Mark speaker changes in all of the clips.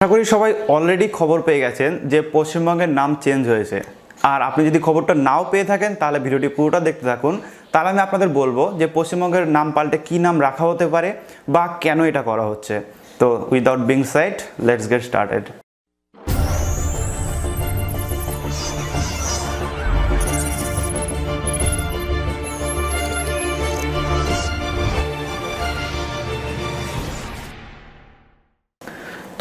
Speaker 1: আশা করি সবাই অলরেডি খবর পেয়ে গেছেন যে পশ্চিমবঙ্গের নাম চেঞ্জ হয়েছে। আর আপনি যদি খবরটা নাও পেয়ে থাকেন তাহলে ভিডিওটি পুরোটা দেখতে থাকুন। তাহলে আমি আপনাদের বলবো যে পশ্চিমবঙ্গের নাম পাল্টে কী নাম রাখা হতে পারে বা কেন এটা করা হচ্ছে। তো without being side, let's get started.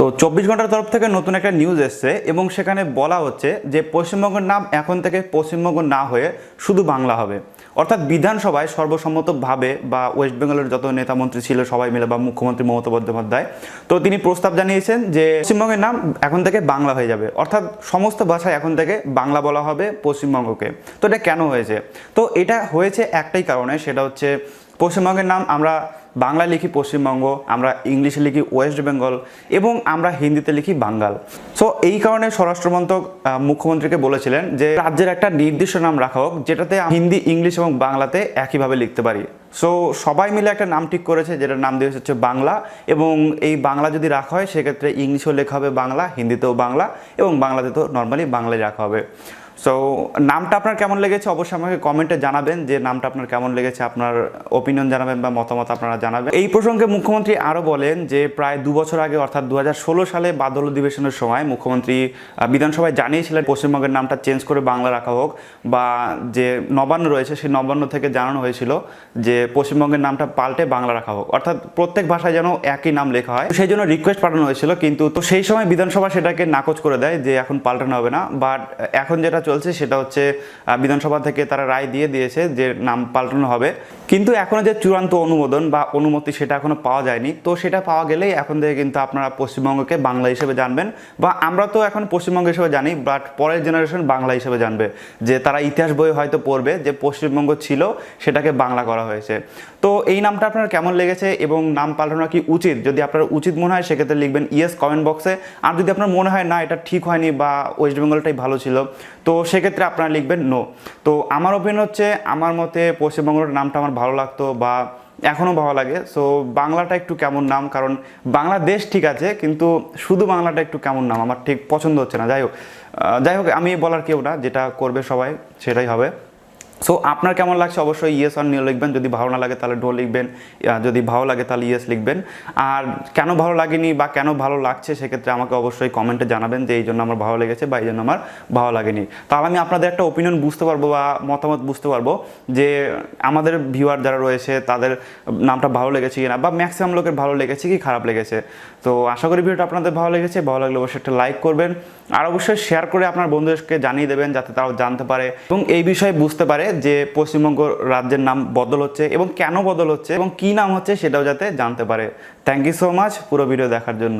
Speaker 1: তো 24 ঘন্টার তরফ থেকে নতুন একটা নিউজ এসছে এবং সেখানে বলা হচ্ছে যে পশ্চিমবঙ্গের নাম এখন থেকে পশ্চিমবঙ্গ না হয়ে শুধু বাংলা হবে। অর্থাৎ বিধানসভায় সর্বসম্মতভাবে বা ওয়েস্ট বেঙ্গলের যত নেতামন্ত্রী ছিল সবাই মিলে বা মুখ্যমন্ত্রী মমতা বন্দ্যোপাধ্যায় তো তিনি প্রস্তাব জানিয়েছেন যে পশ্চিমবঙ্গের নাম এখন থেকে বাংলা হয়ে যাবে। অর্থাৎ সমস্ত ভাষায় এখন থেকে বাংলা বলা হবে পশ্চিমবঙ্গকে। তো এটা কেন হয়েছে? তো এটা হয়েছে একটাই কারণে, সেটা হচ্ছে পশ্চিমবঙ্গের নাম আমরা বাংলায় লিখি পশ্চিমবঙ্গ, আমরা ইংলিশে লিখি ওয়েস্ট বেঙ্গল এবং আমরা হিন্দিতে লিখি বাঙ্গাল। সো এই কারণে স্বরাষ্ট্রমন্ত্রক মুখ্যমন্ত্রীকে বলেছিলেন যে রাজ্যের একটা নির্দিষ্ট নাম রাখা হোক যেটাতে হিন্দি, ইংলিশ এবং বাংলাতে একইভাবে লিখতে পারি। সো সবাই মিলে একটা নাম ঠিক করেছে যেটার নাম দিয়েছে হচ্ছে বাংলা। এবং এই বাংলা যদি রাখা হয় সেক্ষেত্রে ইংলিশেও লেখা হবে বাংলা, হিন্দিতেও বাংলা এবং বাংলাতে তো নর্মালি বাংলায় রাখা হবে। সো নামটা আপনার কেমন লেগেছে অবশ্যই আমাকে কমেন্টে জানাবেন যে নামটা আপনার কেমন লেগেছে, আপনার ওপিনিয়ন জানাবেন বা মতামত আপনারা জানাবেন। এই প্রসঙ্গে মুখ্যমন্ত্রী আরও বলেন যে প্রায় 2 বছর আগে অর্থাৎ 2016 সালে বাদল অধিবেশনের সময় মুখ্যমন্ত্রী বিধানসভায় জানিয়েছিলেন পশ্চিমবঙ্গের নামটা চেঞ্জ করে বাংলা রাখা হোক, বা যে নবান্ন রয়েছে সেই নবান্ন থেকে জানানো হয়েছিল যে পশ্চিমবঙ্গের নামটা পাল্টে বাংলা রাখা হোক, অর্থাৎ প্রত্যেক ভাষায় যেন একই নাম লেখা হয়। সেই জন্য রিকোয়েস্ট পাঠানো হয়েছিল, কিন্তু তো সেই সময় বিধানসভা সেটাকে নাকচ করে দেয় যে এখন পাল্টানো হবে না। বাট এখন যেটা চলছে সেটা হচ্ছে বিধানসভা থেকে তারা রায় দিয়ে দিয়েছে যে নাম পাল্টানো হবে, কিন্তু এখনো যে চূড়ান্ত অনুমোদন বা অনুমতি সেটা এখনো পাওয়া যায়নি। তো সেটা পাওয়া গেলেই এখন থেকে কিন্তু আপনারা পশ্চিমবঙ্গকে বাংলা হিসেবে জানবেন, বা আমরা তো এখন পশ্চিমবঙ্গ হিসেবে জানি, বাট পরের জেনারেশন বাংলা হিসেবে জানবে। যে তারা ইতিহাস বই হয়তো পড়বে যে পশ্চিমবঙ্গ ছিল সেটাকে বাংলা করা হয়েছে। তো এই নামটা আপনার কেমন লেগেছে এবং নাম পাল্টানো কি উচিত? যদি আপনার উচিত মনে হয় সেক্ষেত্রে লিখবেন ইয়েস কমেন্ট বক্সে। আর যদি আপনার মনে হয় না এটা ঠিক হয়নি বা ওয়েস্ট বেঙ্গলটাই ভালো ছিল তো সেক্ষেত্রে আপনারা লিখবেন নো। তো আমার ওপিনিয়ন হচ্ছে, আমার মতে পশ্চিমবঙ্গের নামটা আমার ভালো লাগতো বা এখনও ভালো লাগে। সো বাংলাটা একটু কেমন নাম, কারণ বাংলাদেশ ঠিক আছে কিন্তু শুধু বাংলাটা একটু কেমন নাম আমার ঠিক পছন্দ হচ্ছে না। যাই হোক আমি বলার কেউ না, যেটা করবে সবাই সেটাই হবে। সো আপনার কেমন লাগছে অবশ্যই ইয়েস আর নো লিখবেন। যদি ভালো না লাগে তাহলে নো লিখবেন, যদি ভালো লাগে তাহলে ইয়েস লিখবেন। আর কেন ভালো লাগেনি বা কেন ভালো লাগছে সেক্ষেত্রে আমাকে অবশ্যই কমেন্টে জানাবেন যে এই জন্য আমার ভালো লেগেছে বা এই জন্য আমার ভালো লাগেনি। তাহলে আমি আপনাদের একটা ওপিনিয়ন বুঝতে পারবো বা মতামত বুঝতে পারবো যে আমাদের ভিউয়ার যারা রয়েছে তাদের নামটা ভালো লেগেছে কিনা, বা ম্যাক্সিমাম লোকের ভালো লেগেছে কি খারাপ লেগেছে। তো আশা করি ভিডিওটা আপনাদের ভালো লেগেছে। ভালো লাগলে অবশ্যই একটা লাইক করবেন আর অবশ্যই শেয়ার করে আপনার বন্ধুদেরকে জানিয়ে দেবেন যাতে তারাও জানতে পারে এবং এই বিষয়ে বুঝতে পারে যে পশ্চিমবঙ্গ রাজ্যের নাম বদল হচ্ছে এবং কেন বদল হচ্ছে এবং কী নাম হচ্ছে সেটাও যাতে জানতে পারে। থ্যাংক ইউ সো মাচ পুরো ভিডিও দেখার জন্য।